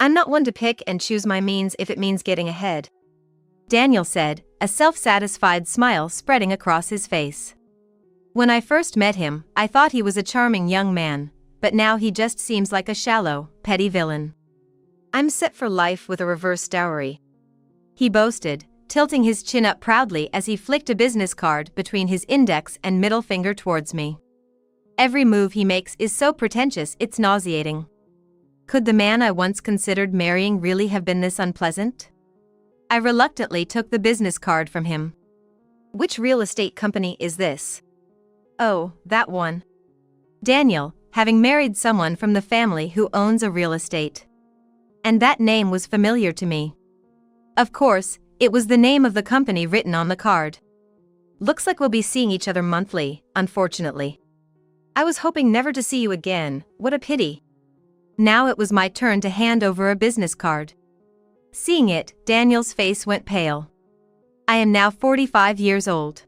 I'm not one to pick and choose my means if it means getting ahead," Daniel said, a self-satisfied smile spreading across his face. When I first met him, I thought he was a charming young man, but now he just seems like a shallow, petty villain. "I'm set for life with a reverse dowry," he boasted, tilting his chin up proudly as he flicked a business card between his index and middle finger towards me. Every move he makes is so pretentious it's nauseating. Could the man I once considered marrying really have been this unpleasant? I reluctantly took the business card from him. "Which real estate company is this?" "Oh, that one." Daniel, having married someone from the family who owns a real estate. And that name was familiar to me. Of course, it was the name of the company written on the card. "Looks like we'll be seeing each other monthly, unfortunately. I was hoping never to see you again, what a pity." Now it was my turn to hand over a business card. Seeing it, Daniel's face went pale. "I am now 45 years old.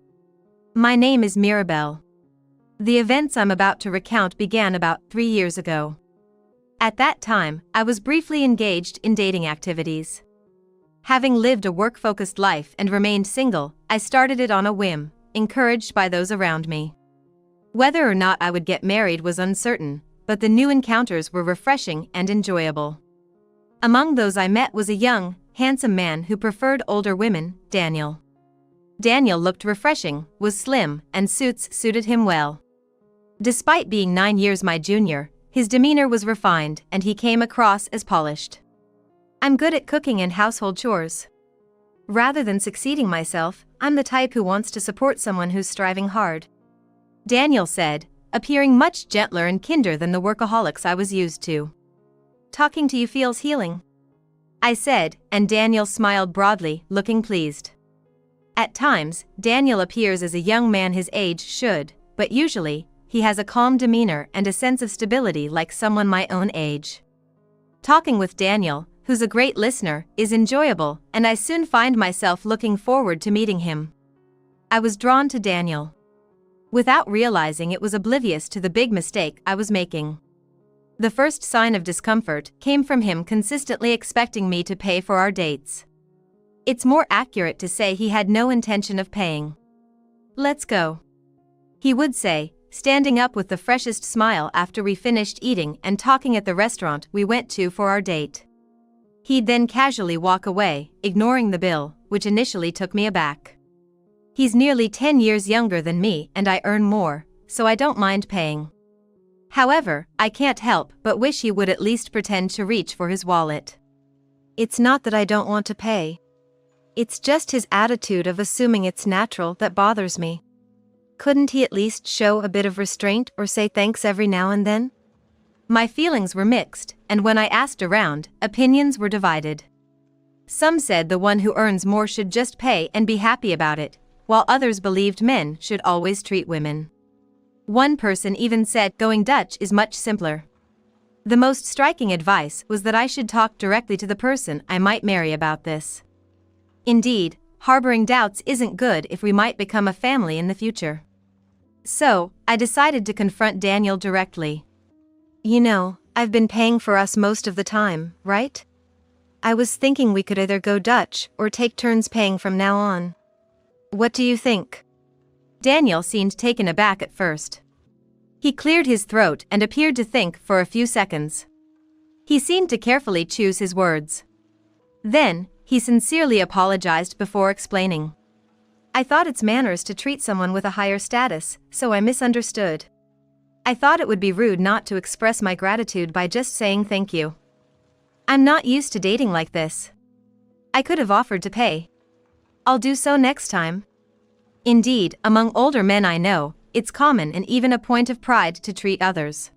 My name is Mirabelle. The events I'm about to recount began about 3 years ago. At that time, I was briefly engaged in dating activities. Having lived a work-focused life and remained single, I started it on a whim, encouraged by those around me. Whether or not I would get married was uncertain, but the new encounters were refreshing and enjoyable. Among those I met was a young, handsome man who preferred older women, Daniel. Daniel looked refreshing, was slim, and suits suited him well. Despite being 9 years my junior, his demeanor was refined and he came across as polished. "I'm good at cooking and household chores. Rather than succeeding myself, I'm the type who wants to support someone who's striving hard," Daniel said, appearing much gentler and kinder than the workaholics I was used to. "Talking to you feels healing," I said, and Daniel smiled broadly, looking pleased. At times, Daniel appears as a young man his age should, but usually, he has a calm demeanor and a sense of stability like someone my own age. Talking with Daniel, who's a great listener, is enjoyable, and I soon find myself looking forward to meeting him. I was drawn to Daniel. Without realizing it was oblivious to the big mistake I was making. The first sign of discomfort came from him consistently expecting me to pay for our dates. It's more accurate to say he had no intention of paying. "Let's go," he would say, standing up with the freshest smile after we finished eating and talking at the restaurant we went to for our date. He'd then casually walk away, ignoring the bill, which initially took me aback. He's nearly 10 years younger than me and I earn more, so I don't mind paying. However, I can't help but wish he would at least pretend to reach for his wallet. It's not that I don't want to pay. It's just his attitude of assuming it's natural that bothers me. Couldn't he at least show a bit of restraint or say thanks every now and then? My feelings were mixed, and when I asked around, opinions were divided. Some said the one who earns more should just pay and be happy about it, while others believed men should always treat women. One person even said going Dutch is much simpler. The most striking advice was that I should talk directly to the person I might marry about this. Indeed, harboring doubts isn't good if we might become a family in the future. So, I decided to confront Daniel directly. "You know, I've been paying for us most of the time, right? I was thinking we could either go Dutch or take turns paying from now on. What do you think?" Daniel seemed taken aback at first. He cleared his throat and appeared to think for a few seconds. He seemed to carefully choose his words. Then, he sincerely apologized before explaining. "I thought it's manners to treat someone with a higher status, so I misunderstood. I thought it would be rude not to express my gratitude by just saying thank you. I'm not used to dating like this. I could have offered to pay. I'll do so next time." Indeed, among older men I know, it's common and even a point of pride to treat others.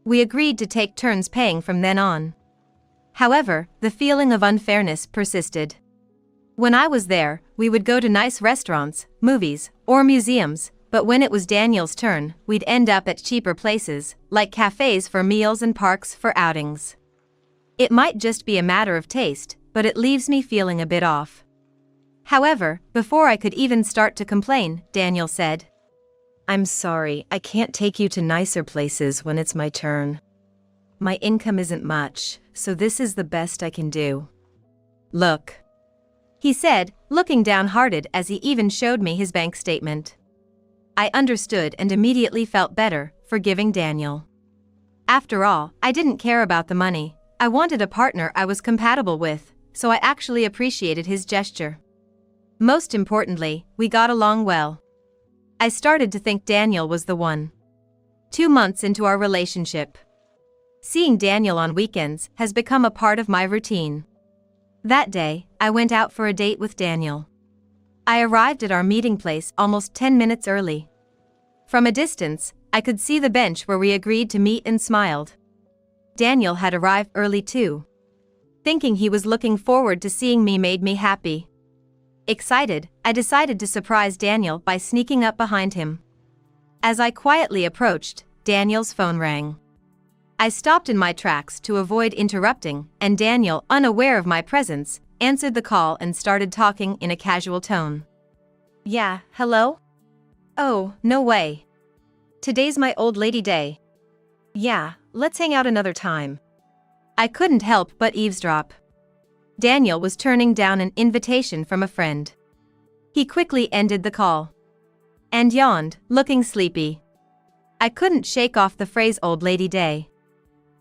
We agreed to take turns paying from then on. However, the feeling of unfairness persisted. When I was there, we would go to nice restaurants, movies, or museums, but when it was Daniel's turn, we'd end up at cheaper places, like cafes for meals and parks for outings. It might just be a matter of taste, but it leaves me feeling a bit off. However, before I could even start to complain, Daniel said, "I'm sorry, I can't take you to nicer places when it's my turn. My income isn't much, so this is the best I can do. Look, he said, looking downhearted as he even showed me his bank statement. I understood and immediately felt better, forgiving Daniel. After all, I didn't care about the money. I wanted a partner I was compatible with, so I actually appreciated his gesture. Most importantly, we got along well. I started to think Daniel was the one. 2 months into our relationship. Seeing Daniel on weekends has become a part of my routine. That day, I went out for a date with Daniel. I arrived at our meeting place almost 10 minutes early. From a distance, I could see the bench where we agreed to meet and smiled. Daniel had arrived early too. Thinking he was looking forward to seeing me made me happy. Excited, I decided to surprise Daniel by sneaking up behind him. As I quietly approached, Daniel's phone rang. I stopped in my tracks to avoid interrupting, and Daniel, unaware of my presence, answered the call and started talking in a casual tone. Yeah, hello? Oh, no way. Today's my old lady day. Yeah, let's hang out another time. I couldn't help but eavesdrop. Daniel was turning down an invitation from a friend. He quickly ended the call. And yawned, looking sleepy. I couldn't shake off the phrase old lady day.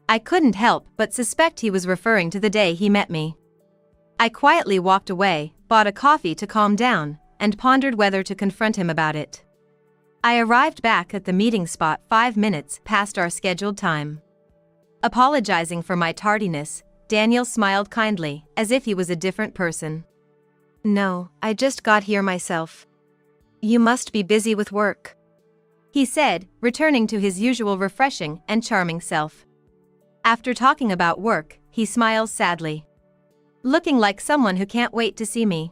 I couldn't help but suspect he was referring to the day he met me. I quietly walked away, bought a coffee to calm down, and pondered whether to confront him about it. I arrived back at the meeting spot 5 minutes past our scheduled time. Apologizing for my tardiness, Daniel smiled kindly, as if he was a different person. No, I just got here myself. You must be busy with work, he said, returning to his usual refreshing and charming self. After talking about work, he smiles sadly. Looking like someone who can't wait to see me.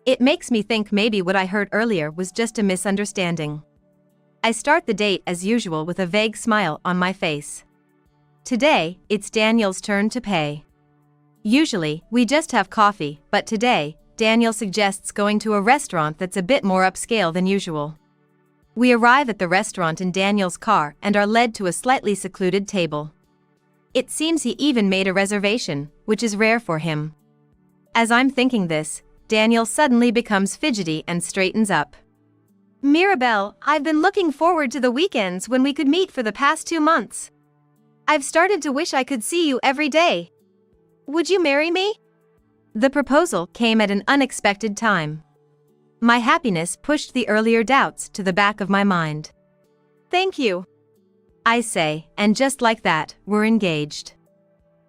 It makes me think maybe what I heard earlier was just a misunderstanding. I start the date as usual with a vague smile on my face. Today, it's Daniel's turn to pay. Usually, we just have coffee, but today, Daniel suggests going to a restaurant that's a bit more upscale than usual. We arrive at the restaurant in Daniel's car and are led to a slightly secluded table. It seems he even made a reservation, which is rare for him. As I'm thinking this, Daniel suddenly becomes fidgety and straightens up. Mirabelle, I've been looking forward to the weekends when we could meet for the past 2 months. I've started to wish I could see you every day. Would you marry me? The proposal came at an unexpected time. My happiness pushed the earlier doubts to the back of my mind. Thank you, I say, and just like that, we're engaged.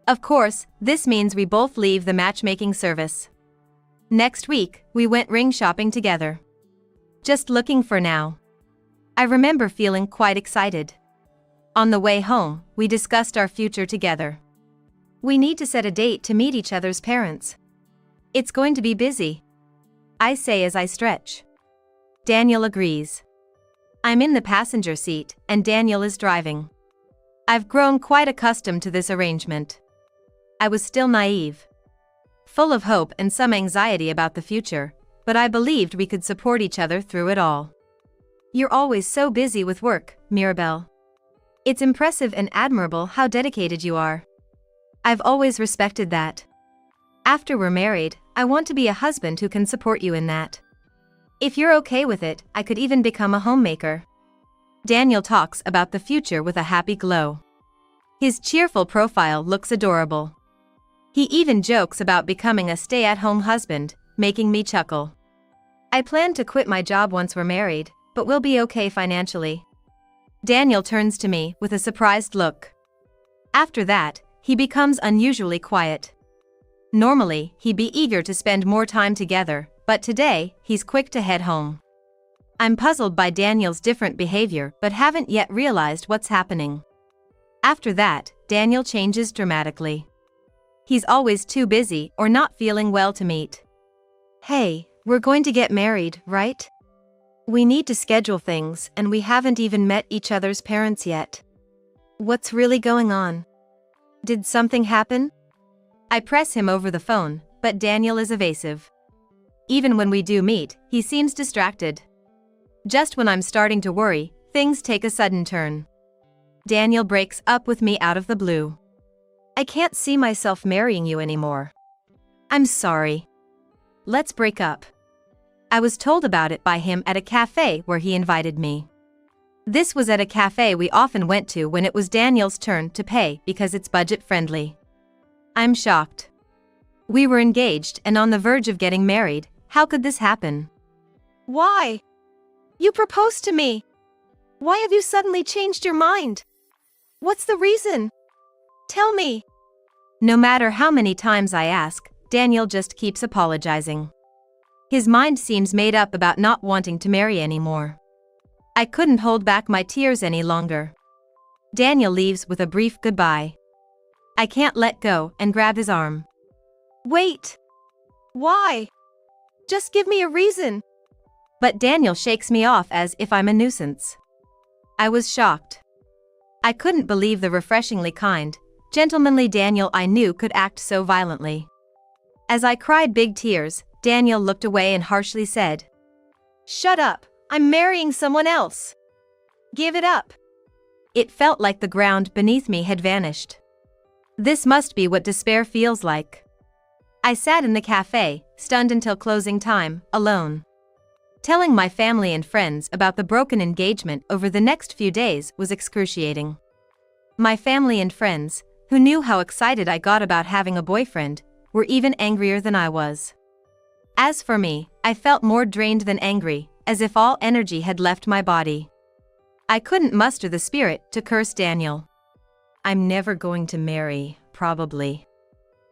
Of course, this means we both leave the matchmaking service. Next week, we went ring shopping together. Just looking for now. I remember feeling quite excited. On the way home, we discussed our future together. We need to set a date to meet each other's parents. It's going to be busy, I say as I stretch. Daniel agrees. I'm in the passenger seat, and Daniel is driving. I've grown quite accustomed to this arrangement. I was still naive, full of hope and some anxiety about the future, but I believed we could support each other through it all. You're always so busy with work, Mirabelle. It's impressive and admirable how dedicated you are. I've always respected that. After we're married, I want to be a husband who can support you in that. If you're okay with it, I could even become a homemaker. Daniel talks about the future with a happy glow. His cheerful profile looks adorable. He even jokes about becoming a stay-at-home husband, making me chuckle. I plan to quit my job once we're married, but we'll be okay financially. Daniel turns to me with a surprised look. After that, he becomes unusually quiet. Normally, he'd be eager to spend more time together, but today, he's quick to head home. I'm puzzled by Daniel's different behavior but haven't yet realized what's happening. After that, Daniel changes dramatically. He's always too busy or not feeling well to meet. Hey, we're going to get married, right? We need to schedule things and we haven't even met each other's parents yet. What's really going on? Did something happen? I press him over the phone, but Daniel is evasive. Even when we do meet, he seems distracted. Just when I'm starting to worry, things take a sudden turn. Daniel breaks up with me out of the blue. I can't see myself marrying you anymore. I'm sorry. Let's break up. I was told about it by him at a cafe where he invited me. This was at a cafe we often went to when it was Daniel's turn to pay because it's budget-friendly. I'm shocked. We were engaged and on the verge of getting married. How could this happen? Why? You proposed to me. Why have you suddenly changed your mind? What's the reason? Tell me. No matter how many times I ask, Daniel just keeps apologizing. His mind seems made up about not wanting to marry anymore. I couldn't hold back my tears any longer. Daniel leaves with a brief goodbye. I can't let go and grab his arm. Wait. Why? Just give me a reason. But Daniel shakes me off as if I'm a nuisance. I was shocked. I couldn't believe the refreshingly kind, gentlemanly Daniel I knew could act so violently. As I cried big tears, Daniel looked away and harshly said, "Shut up, I'm marrying someone else. Give it up." It felt like the ground beneath me had vanished. This must be what despair feels like. I sat in the cafe, stunned until closing time, alone. Telling my family and friends about the broken engagement over the next few days was excruciating. My family and friends, who knew how excited I got about having a boyfriend, were even angrier than I was. As for me, I felt more drained than angry, as if all energy had left my body. I couldn't muster the spirit to curse Daniel. I'm never going to marry, probably.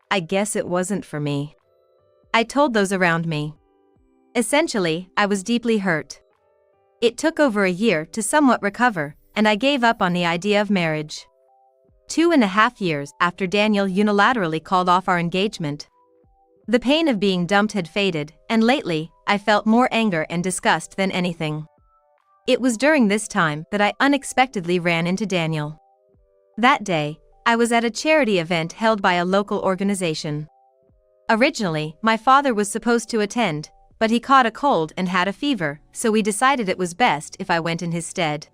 I guess it wasn't for me. I told those around me. Essentially, I was deeply hurt. It took over a year to somewhat recover, and I gave up on the idea of marriage. 2.5 years after Daniel unilaterally called off our engagement. The pain of being dumped had faded, and lately, I felt more anger and disgust than anything. It was during this time that I unexpectedly ran into Daniel. That day, I was at a charity event held by a local organization. Originally, my father was supposed to attend, but he caught a cold and had a fever, so we decided it was best if I went in his stead.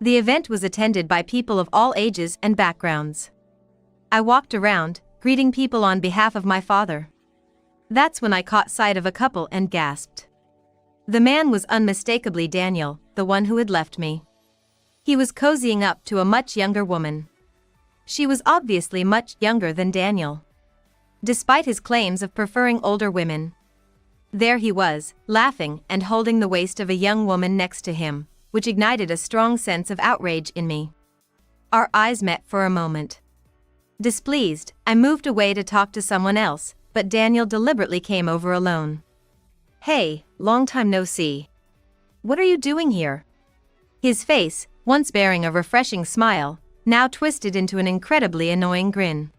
The event was attended by people of all ages and backgrounds. I walked around, greeting people on behalf of my father. That's when I caught sight of a couple and gasped. The man was unmistakably Daniel, the one who had left me. He was cozying up to a much younger woman. She was obviously much younger than Daniel. Despite his claims of preferring older women. There he was, laughing and holding the waist of a young woman next to him, which ignited a strong sense of outrage in me. Our eyes met for a moment. Displeased, I moved away to talk to someone else, but Daniel deliberately came over alone. "Hey, long time no see. What are you doing here?" His face, once bearing a refreshing smile, now twisted into an incredibly annoying grin.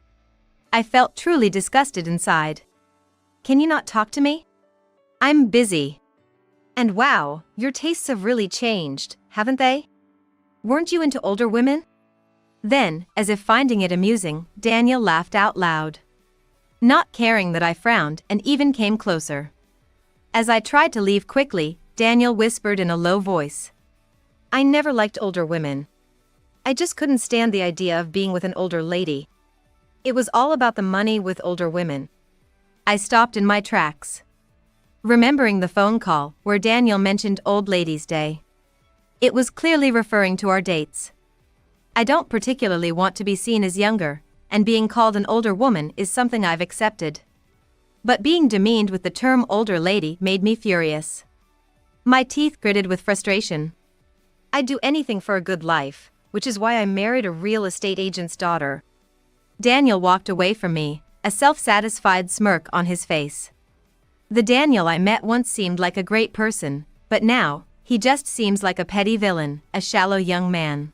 I felt truly disgusted inside. "Can you not talk to me? I'm busy." "And wow, your tastes have really changed, haven't they? Weren't you into older women?" Then, as if finding it amusing, Daniel laughed out loud. Not caring that I frowned and even came closer. As I tried to leave quickly, Daniel whispered in a low voice. "I never liked older women. I just couldn't stand the idea of being with an older lady. It was all about the money with older women." I stopped in my tracks, remembering the phone call where Daniel mentioned Old Ladies' Day. It was clearly referring to our dates. I don't particularly want to be seen as younger, and being called an older woman is something I've accepted. But being demeaned with the term older lady made me furious. My teeth gritted with frustration. I'd do anything for a good life, which is why I married a real estate agent's daughter. Daniel walked away from me, a self-satisfied smirk on his face. The Daniel I met once seemed like a great person, but now, he just seems like a petty villain, a shallow young man.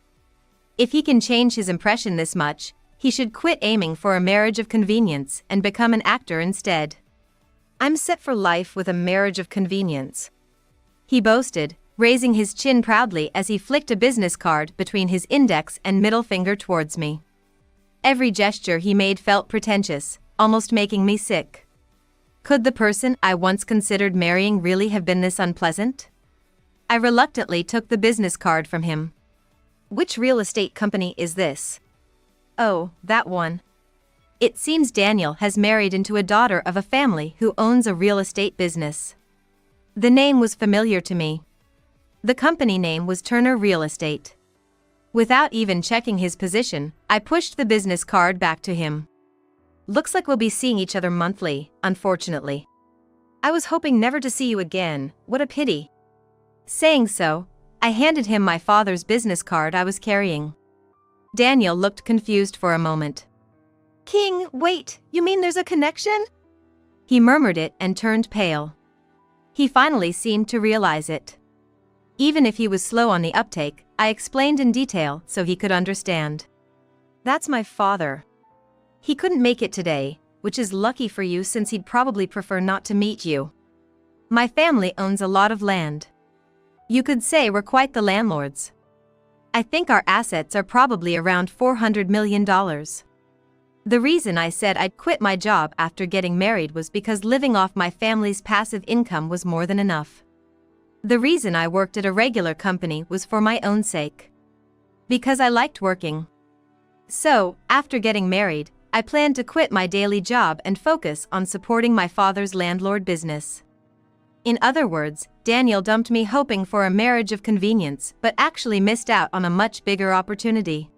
If he can change his impression this much, he should quit aiming for a marriage of convenience and become an actor instead. "I'm set for life with a marriage of convenience," he boasted, raising his chin proudly as he flicked a business card between his index and middle finger towards me. Every gesture he made felt pretentious, almost making me sick. Could the person I once considered marrying really have been this unpleasant? I reluctantly took the business card from him. "Which real estate company is this?" "Oh, that one. It seems Daniel has married into a daughter of a family who owns a real estate business. The name was familiar to me. The company name was Turner Real Estate. Without even checking his position, I pushed the business card back to him. Looks like we'll be seeing each other monthly, unfortunately. I was hoping never to see you again, what a pity. Saying so, I handed him my father's business card I was carrying. Daniel looked confused for a moment. King, wait, you mean there's a connection? He murmured it and turned pale. He finally seemed to realize it. Even if he was slow on the uptake, I explained in detail so he could understand. That's my father. He couldn't make it today, which is lucky for you since he'd probably prefer not to meet you. My family owns a lot of land. You could say we're quite the landlords. I think our assets are probably around $400 million. The reason I said I'd quit my job after getting married was because living off my family's passive income was more than enough. The reason I worked at a regular company was for my own sake. Because I liked working. So, after getting married, I planned to quit my daily job and focus on supporting my father's landlord business. In other words, Daniel dumped me hoping for a marriage of convenience but actually missed out on a much bigger opportunity.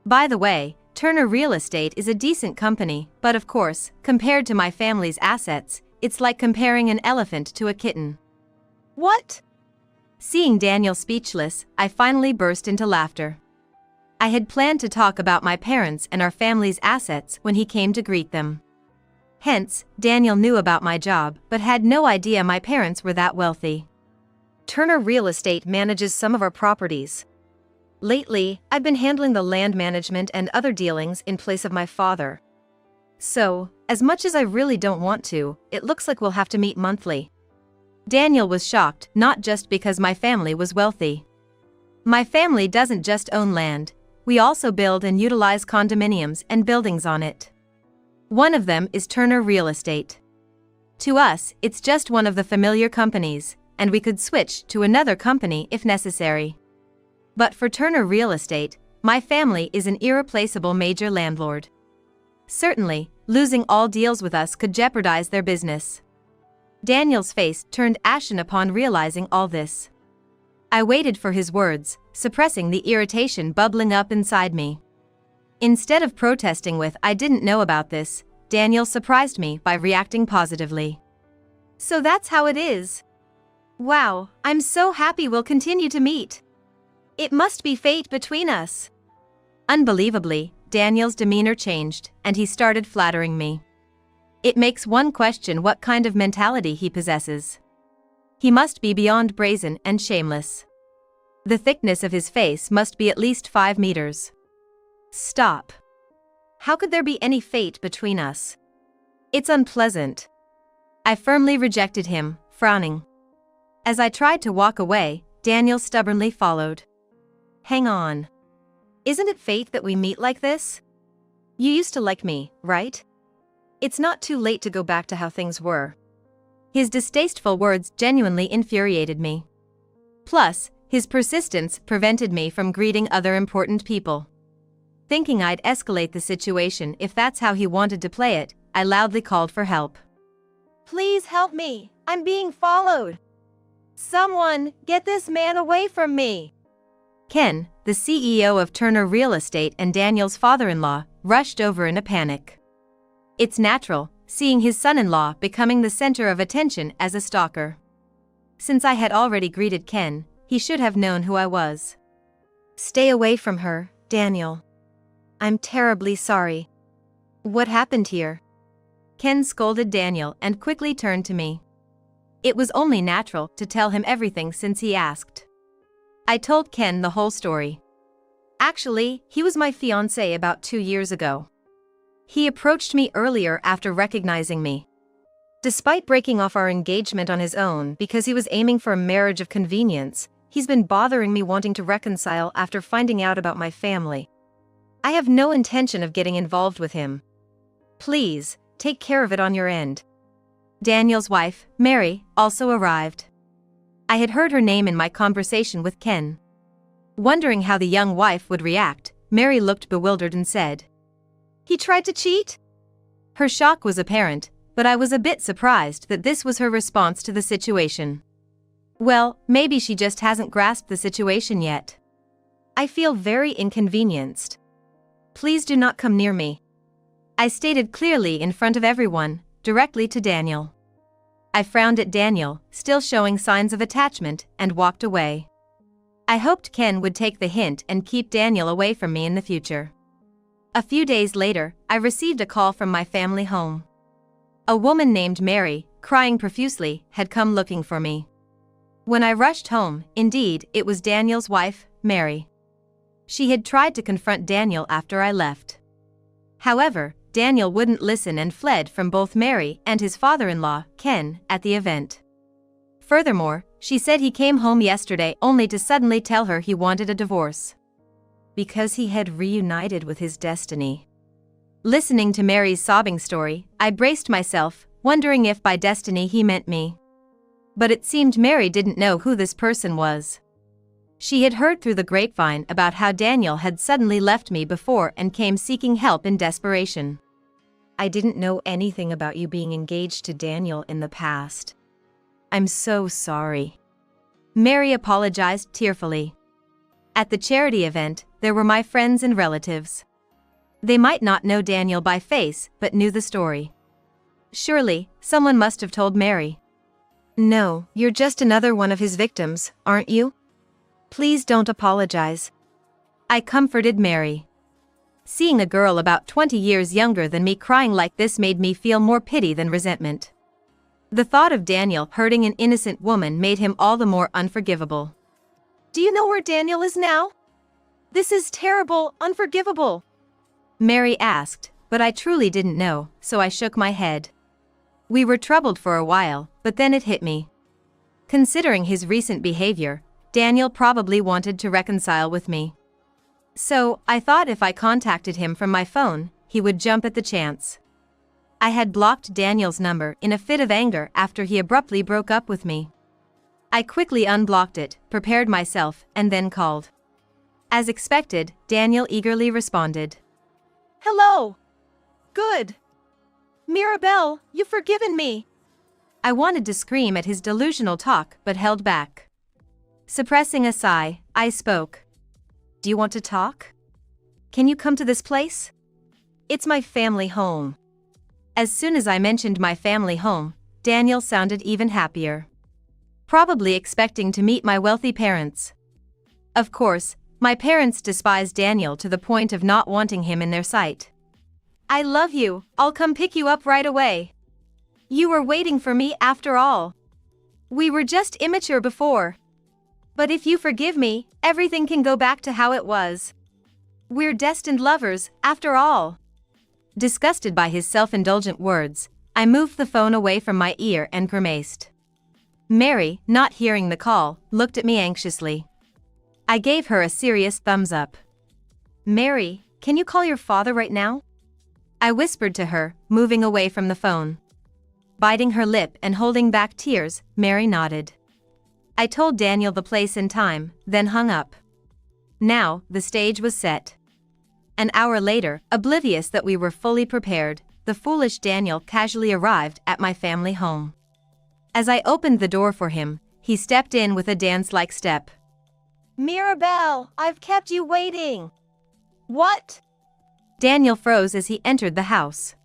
By the way, Turner Real Estate is a decent company, but of course, compared to my family's assets, it's like comparing an elephant to a kitten. What? Seeing Daniel speechless, I finally burst into laughter. I had planned to talk about my parents and our family's assets when he came to greet them. Hence, Daniel knew about my job but had no idea my parents were that wealthy. Turner Real Estate manages some of our properties. Lately, I've been handling the land management and other dealings in place of my father. So, as much as I really don't want to, it looks like we'll have to meet monthly. Daniel was shocked, not just because my family was wealthy. My family doesn't just own land, we also build and utilize condominiums and buildings on it. One of them is Turner Real Estate. To us, it's just one of the familiar companies, and we could switch to another company if necessary. But for Turner Real Estate, my family is an irreplaceable major landlord. Certainly, losing all deals with us could jeopardize their business. Daniel's face turned ashen upon realizing all this. I waited for his words, suppressing the irritation bubbling up inside me. Instead of protesting with "I didn't know about this," Daniel surprised me by reacting positively. So that's how it is. Wow, I'm so happy we'll continue to meet. It must be fate between us. Unbelievably, Daniel's demeanor changed, and he started flattering me. It makes one question what kind of mentality he possesses. He must be beyond brazen and shameless. The thickness of his face must be at least 5 meters. Stop. How could there be any fate between us? It's unpleasant. I firmly rejected him, frowning. As I tried to walk away, Daniel stubbornly followed. Hang on. Isn't it fate that we meet like this? You used to like me, right? It's not too late to go back to how things were. His distasteful words genuinely infuriated me. Plus, his persistence prevented me from greeting other important people. Thinking I'd escalate the situation if that's how he wanted to play it, I loudly called for help. Please help me, I'm being followed. Someone, get this man away from me. Ken, the CEO of Turner Real Estate and Daniel's father-in-law, rushed over in a panic. It's natural, seeing his son-in-law becoming the center of attention as a stalker. Since I had already greeted Ken, he should have known who I was. Stay away from her, Daniel. I'm terribly sorry. What happened here? Ken scolded Daniel and quickly turned to me. It was only natural to tell him everything since he asked. I told Ken the whole story. Actually, he was my fiance about 2 years ago. He approached me earlier after recognizing me. Despite breaking off our engagement on his own because he was aiming for a marriage of convenience, he's been bothering me wanting to reconcile after finding out about my family. I have no intention of getting involved with him. Please, take care of it on your end. Daniel's wife, Mary, also arrived. I had heard her name in my conversation with Ken. Wondering how the young wife would react, Mary looked bewildered and said, He tried to cheat? Her shock was apparent, but I was a bit surprised that this was her response to the situation. Well, maybe she just hasn't grasped the situation yet. I feel very inconvenienced. Please do not come near me. I stated clearly in front of everyone, directly to Daniel. I frowned at Daniel, still showing signs of attachment, and walked away. I hoped Ken would take the hint and keep Daniel away from me in the future. A few days later, I received a call from my family home. A woman named Mary, crying profusely, had come looking for me. When I rushed home, indeed, it was Daniel's wife, Mary. She had tried to confront Daniel after I left. However, Daniel wouldn't listen and fled from both Mary and his father-in-law, Ken, at the event. Furthermore, she said he came home yesterday only to suddenly tell her he wanted a divorce. Because he had reunited with his destiny. Listening to Mary's sobbing story, I braced myself, wondering if by destiny he meant me. But it seemed Mary didn't know who this person was. She had heard through the grapevine about how Daniel had suddenly left me before and came seeking help in desperation. I didn't know anything about you being engaged to Daniel in the past. I'm so sorry. Mary apologized tearfully. At the charity event, there were my friends and relatives. They might not know Daniel by face, but knew the story. Surely, someone must have told Mary. No, you're just another one of his victims, aren't you? Please don't apologize. I comforted Mary. Seeing a girl about 20 years younger than me crying like this made me feel more pity than resentment. The thought of Daniel hurting an innocent woman made him all the more unforgivable. Do you know where Daniel is now? This is terrible, unforgivable. Mary asked, but I truly didn't know, so I shook my head. We were troubled for a while, but then it hit me. Considering his recent behavior, Daniel probably wanted to reconcile with me. So, I thought if I contacted him from my phone, he would jump at the chance. I had blocked Daniel's number in a fit of anger after he abruptly broke up with me. I quickly unblocked it, prepared myself, and then called. As expected, Daniel eagerly responded. Hello. Good. Mirabelle, you've forgiven me. I wanted to scream at his delusional talk but held back. Suppressing a sigh, I spoke. Do you want to talk? Can you come to this place? It's my family home. As soon as I mentioned my family home, Daniel sounded even happier. Probably expecting to meet my wealthy parents. Of course, my parents despised Daniel to the point of not wanting him in their sight. I love you, I'll come pick you up right away. You were waiting for me after all. We were just immature before. But if you forgive me, everything can go back to how it was. We're destined lovers, after all. Disgusted by his self-indulgent words, I moved the phone away from my ear and grimaced. Mary, not hearing the call, looked at me anxiously. I gave her a serious thumbs up. Mary, can you call your father right now? I whispered to her, moving away from the phone. Biting her lip and holding back tears, Mary nodded. I told Daniel the place and time, then hung up. Now, the stage was set. An hour later, oblivious that we were fully prepared, the foolish Daniel casually arrived at my family home. As I opened the door for him, he stepped in with a dance-like step. Mirabelle, I've kept you waiting. What? Daniel froze as he entered the house.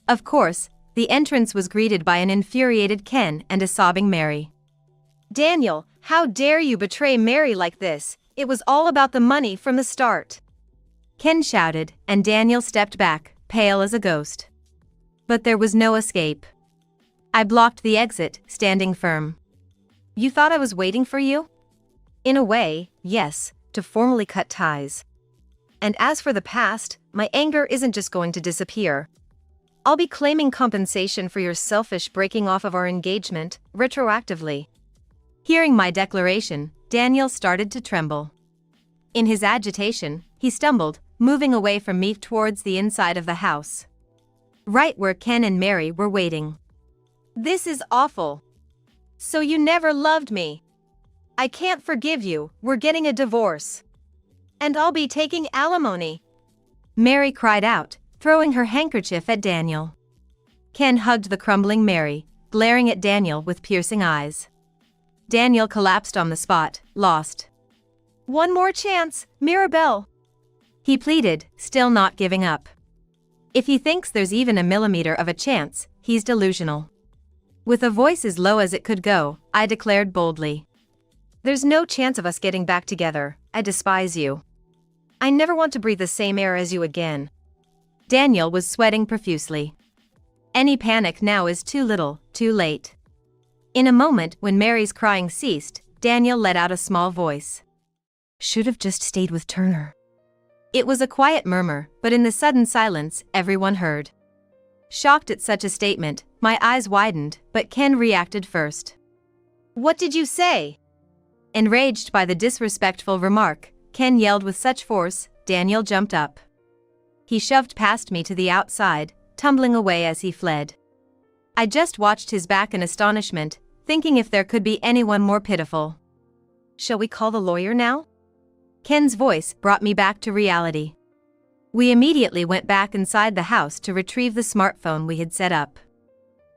Of course, the entrance was greeted by an infuriated Ken and a sobbing Mary. Daniel, how dare you betray Mary like this? It was all about the money from the start. Ken shouted, and Daniel stepped back, pale as a ghost. But there was no escape. I blocked the exit, standing firm. You thought I was waiting for you? In a way, yes, to formally cut ties. And as for the past, my anger isn't just going to disappear. I'll be claiming compensation for your selfish breaking off of our engagement, retroactively. Hearing my declaration, Daniel started to tremble. In his agitation, he stumbled, moving away from me towards the inside of the house. Right where Ken and Mary were waiting. This is awful. So you never loved me. I can't forgive you, we're getting a divorce. And I'll be taking alimony. Mary cried out, throwing her handkerchief at Daniel. Ken hugged the crumbling Mary, glaring at Daniel with piercing eyes. Daniel collapsed on the spot, lost. One more chance, Mirabelle. He pleaded, still not giving up. If he thinks there's even a millimeter of a chance, he's delusional. With a voice as low as it could go, I declared boldly. There's no chance of us getting back together. I despise you. I never want to breathe the same air as you again. Daniel was sweating profusely. Any panic now is too little, too late. In a moment when Mary's crying ceased, Daniel let out a small voice. Should have just stayed with Turner. It was a quiet murmur, but in the sudden silence, everyone heard. Shocked at such a statement, my eyes widened, but Ken reacted first. What did you say? Enraged by the disrespectful remark, Ken yelled with such force, Daniel jumped up. He shoved past me to the outside, tumbling away as he fled. I just watched his back in astonishment, thinking if there could be anyone more pitiful. Shall we call the lawyer now? Ken's voice brought me back to reality. We immediately went back inside the house to retrieve the smartphone we had set up.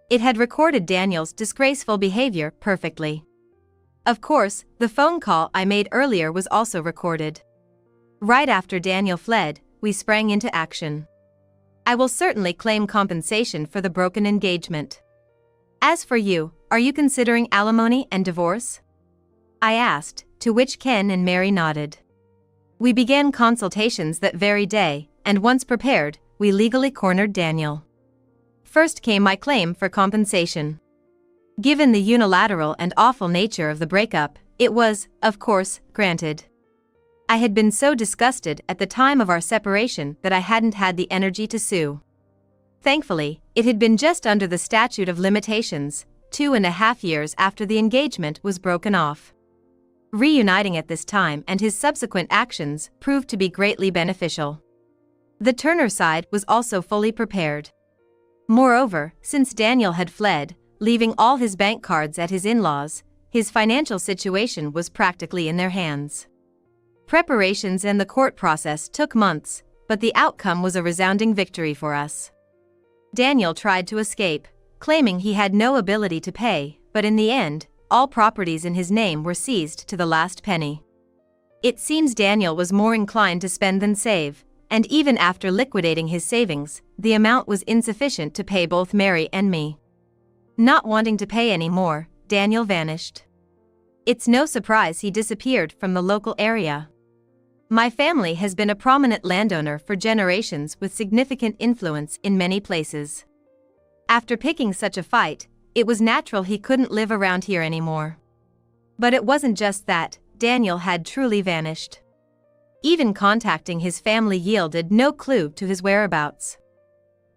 It had recorded Daniel's disgraceful behavior perfectly. Of course, the phone call I made earlier was also recorded. Right after Daniel fled, we sprang into action. I will certainly claim compensation for the broken engagement. As for you, are you considering alimony and divorce? I asked, to which Ken and Mary nodded. We began consultations that very day, and once prepared, we legally cornered Daniel. First came my claim for compensation. Given the unilateral and awful nature of the breakup, it was, of course, granted. I had been so disgusted at the time of our separation that I hadn't had the energy to sue. Thankfully, it had been just under the statute of limitations, 2.5 years after the engagement was broken off. Reuniting at this time and his subsequent actions proved to be greatly beneficial. The Turner side was also fully prepared. Moreover, since Daniel had fled, leaving all his bank cards at his in-laws, his financial situation was practically in their hands. Preparations and the court process took months, but the outcome was a resounding victory for us. Daniel tried to escape, claiming he had no ability to pay, but in the end, all properties in his name were seized to the last penny. It seems Daniel was more inclined to spend than save, and even after liquidating his savings, the amount was insufficient to pay both Mary and me. Not wanting to pay any more, Daniel vanished. It's no surprise he disappeared from the local area. My family has been a prominent landowner for generations with significant influence in many places. After picking such a fight, it was natural he couldn't live around here anymore. But it wasn't just that, Daniel had truly vanished. Even contacting his family yielded no clue to his whereabouts.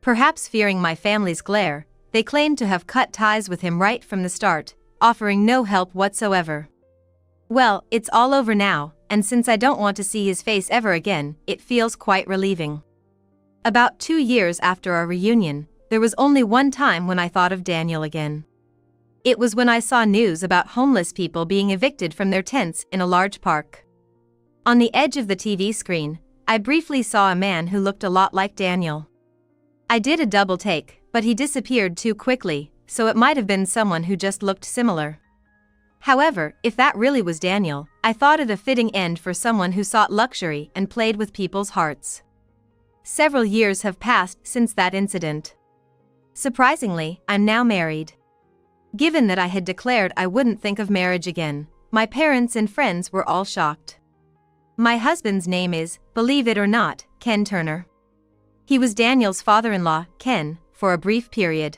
Perhaps fearing my family's glare, they claimed to have cut ties with him right from the start, offering no help whatsoever. Well, it's all over now, and since I don't want to see his face ever again, it feels quite relieving. About 2 years after our reunion, there was only one time when I thought of Daniel again. It was when I saw news about homeless people being evicted from their tents in a large park. On the edge of the TV screen, I briefly saw a man who looked a lot like Daniel. I did a double take, but he disappeared too quickly, so it might have been someone who just looked similar. However, if that really was Daniel, I thought it a fitting end for someone who sought luxury and played with people's hearts. Several years have passed since that incident. Surprisingly, I'm now married. Given that I had declared I wouldn't think of marriage again, my parents and friends were all shocked. My husband's name is, believe it or not, Ken Turner. He was Daniel's father-in-law, Ken, for a brief period.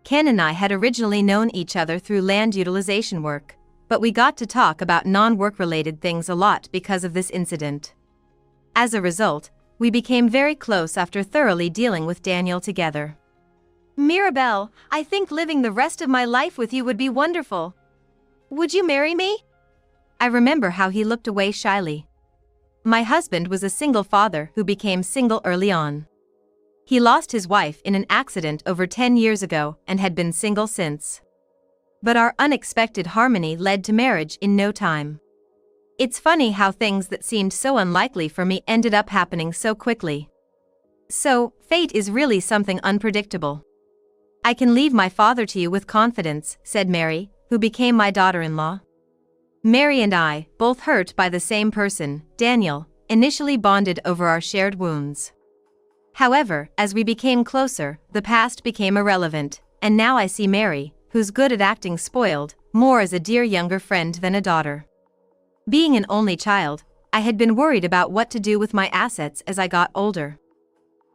Ken and I had originally known each other through land utilization work, but we got to talk about non-work-related things a lot because of this incident. As a result, we became very close after thoroughly dealing with Daniel together. Mirabelle, I think living the rest of my life with you would be wonderful. Would you marry me? I remember how he looked away shyly. My husband was a single father who became single early on. He lost his wife in an accident over 10 years ago and had been single since. But our unexpected harmony led to marriage in no time. It's funny how things that seemed so unlikely for me ended up happening so quickly. So, fate is really something unpredictable. I can leave my father to you with confidence, said Mary, who became my daughter-in-law. Mary and I, both hurt by the same person, Daniel, initially bonded over our shared wounds. However, as we became closer, the past became irrelevant, and now I see Mary, who's good at acting spoiled, more as a dear younger friend than a daughter. Being an only child, I had been worried about what to do with my assets as I got older.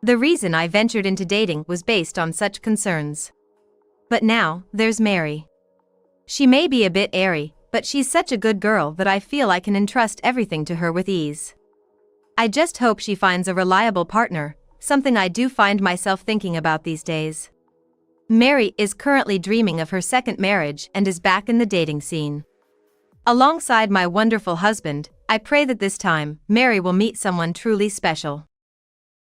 The reason I ventured into dating was based on such concerns. But now, there's Mary. She may be a bit airy, but she's such a good girl that I feel I can entrust everything to her with ease. I just hope she finds a reliable partner, something I do find myself thinking about these days. Mary is currently dreaming of her second marriage and is back in the dating scene. Alongside my wonderful husband, I pray that this time, Mary will meet someone truly special.